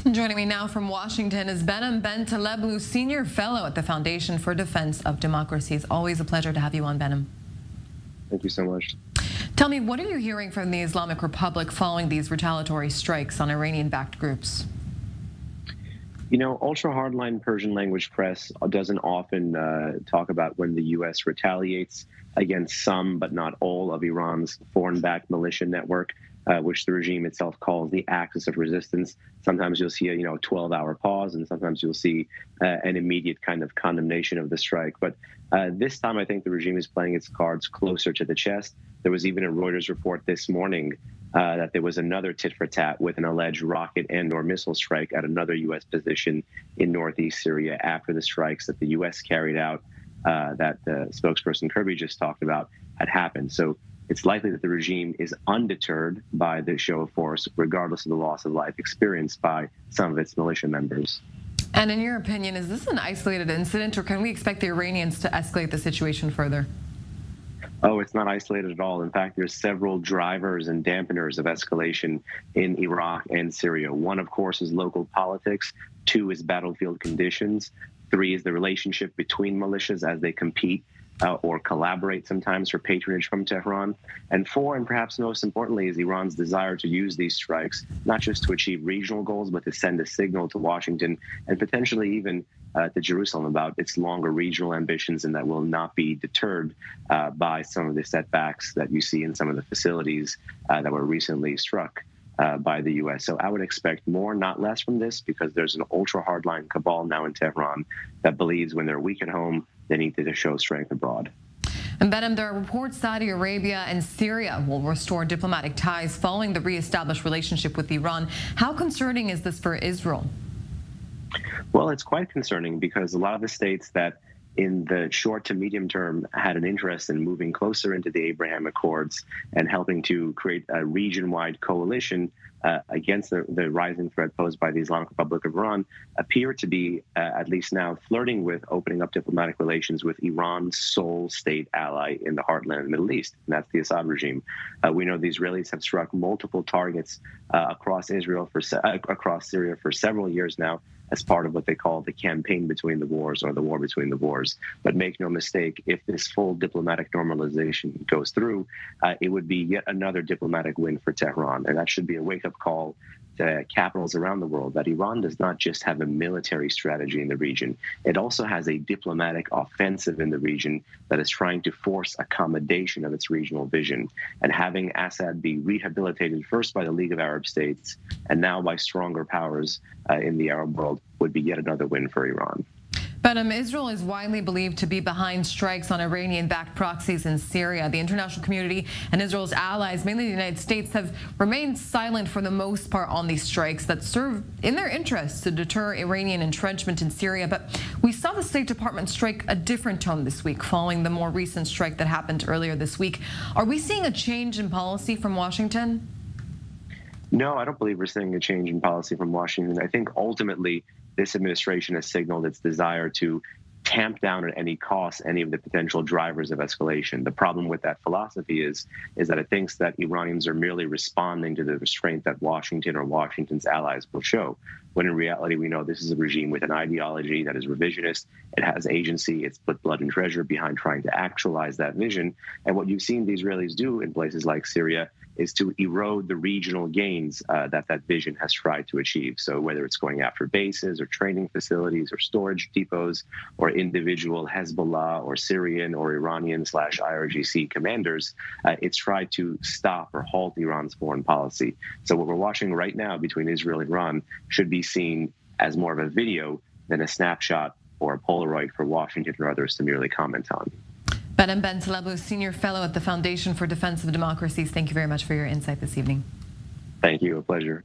Joining me now from Washington is Behnam Taleblu, Senior Fellow at the Foundation for Defense of Democracy. It's always a pleasure to have you on, Behnam. Thank you so much. Tell me, what are you hearing from the Islamic Republic following these retaliatory strikes on Iranian-backed groups? You know, ultra-hardline Persian language press doesn't often talk about when the U.S. retaliates against some, but not all, of Iran's foreign-backed militia network, which the regime itself calls the axis of resistance. Sometimes you'll see a 12-hour pause, and sometimes you'll see an immediate kind of condemnation of the strike. But this time, I think the regime is playing its cards closer to the chest. There was even a Reuters report this morning that there was another tit-for-tat with an alleged rocket and/or missile strike at another U.S. position in northeast Syria after the strikes that the U.S. carried out that the spokesperson Kirby just talked about had happened. So it's likely that the regime is undeterred by the show of force, regardless of the loss of life experienced by some of its militia members. And in your opinion, is this an isolated incident, or can we expect the Iranians to escalate the situation further? Oh, it's not isolated at all. In fact, there's several drivers and dampeners of escalation in Iraq and Syria. One, of course, is local politics. Two is battlefield conditions. Three is the relationship between militias as they compete or collaborate sometimes for patronage from Tehran. And four, and perhaps most importantly, is Iran's desire to use these strikes, not just to achieve regional goals, but to send a signal to Washington and potentially even to Jerusalem about its longer regional ambitions, and that will not be deterred by some of the setbacks that you see in some of the facilities that were recently struck by the U.S. So I would expect more, not less, from this, because there's an ultra-hardline cabal now in Tehran that believes when they're weak at home, they need to show strength abroad. And Behnam, there are reports Saudi Arabia and Syria will restore diplomatic ties following the reestablished relationship with Iran. How concerning is this for Israel? Well, it's quite concerning because a lot of the states that in the short to medium term had an interest in moving closer into the Abraham Accords and helping to create a region-wide coalition against the rising threat posed by the Islamic Republic of Iran appear to be, at least now, flirting with opening up diplomatic relations with Iran's sole state ally in the heartland of the Middle East, and that's the Assad regime. We know the Israelis have struck multiple targets across Syria for several years now, as part of what they call the campaign between the wars, or the war between the wars. But make no mistake, if this full diplomatic normalization goes through, it would be yet another diplomatic win for Tehran. And that should be a wake-up call to capitals around the world that Iran does not just have a military strategy in the region. It also has a diplomatic offensive in the region that is trying to force accommodation of its regional vision. And having Assad be rehabilitated first by the League of Arab States and now by stronger powers in the Arab world would be yet another win for Iran. Behnam, Israel is widely believed to be behind strikes on Iranian-backed proxies in Syria. The international community and Israel's allies, mainly the United States, have remained silent for the most part on these strikes that serve in their interests to deter Iranian entrenchment in Syria. But we saw the State Department strike a different tone this week following the more recent strike that happened earlier this week. Are we seeing a change in policy from Washington? No, I don't believe we're seeing a change in policy from Washington. I think ultimately this administration has signaled its desire to tamp down at any cost any of the potential drivers of escalation. The problem with that philosophy is that it thinks that Iranians are merely responding to the restraint that Washington or Washington's allies will show, when in reality we know this is a regime with an ideology that is revisionist. It has agency. It's put blood and treasure behind trying to actualize that vision. And what you've seen the Israelis do in places like Syria is to erode the regional gains that vision has tried to achieve. So whether it's going after bases or training facilities or storage depots or individual Hezbollah or Syrian or Iranian/IRGC commanders, it's tried to stop or halt Iran's foreign policy. So what we're watching right now between Israel and Iran should be seen as more of a video than a snapshot or a Polaroid for Washington or others to merely comment on. Behnam Taleblu, Senior Fellow at the Foundation for Defense of Democracy. Thank you very much for your insight this evening. Thank you. A pleasure.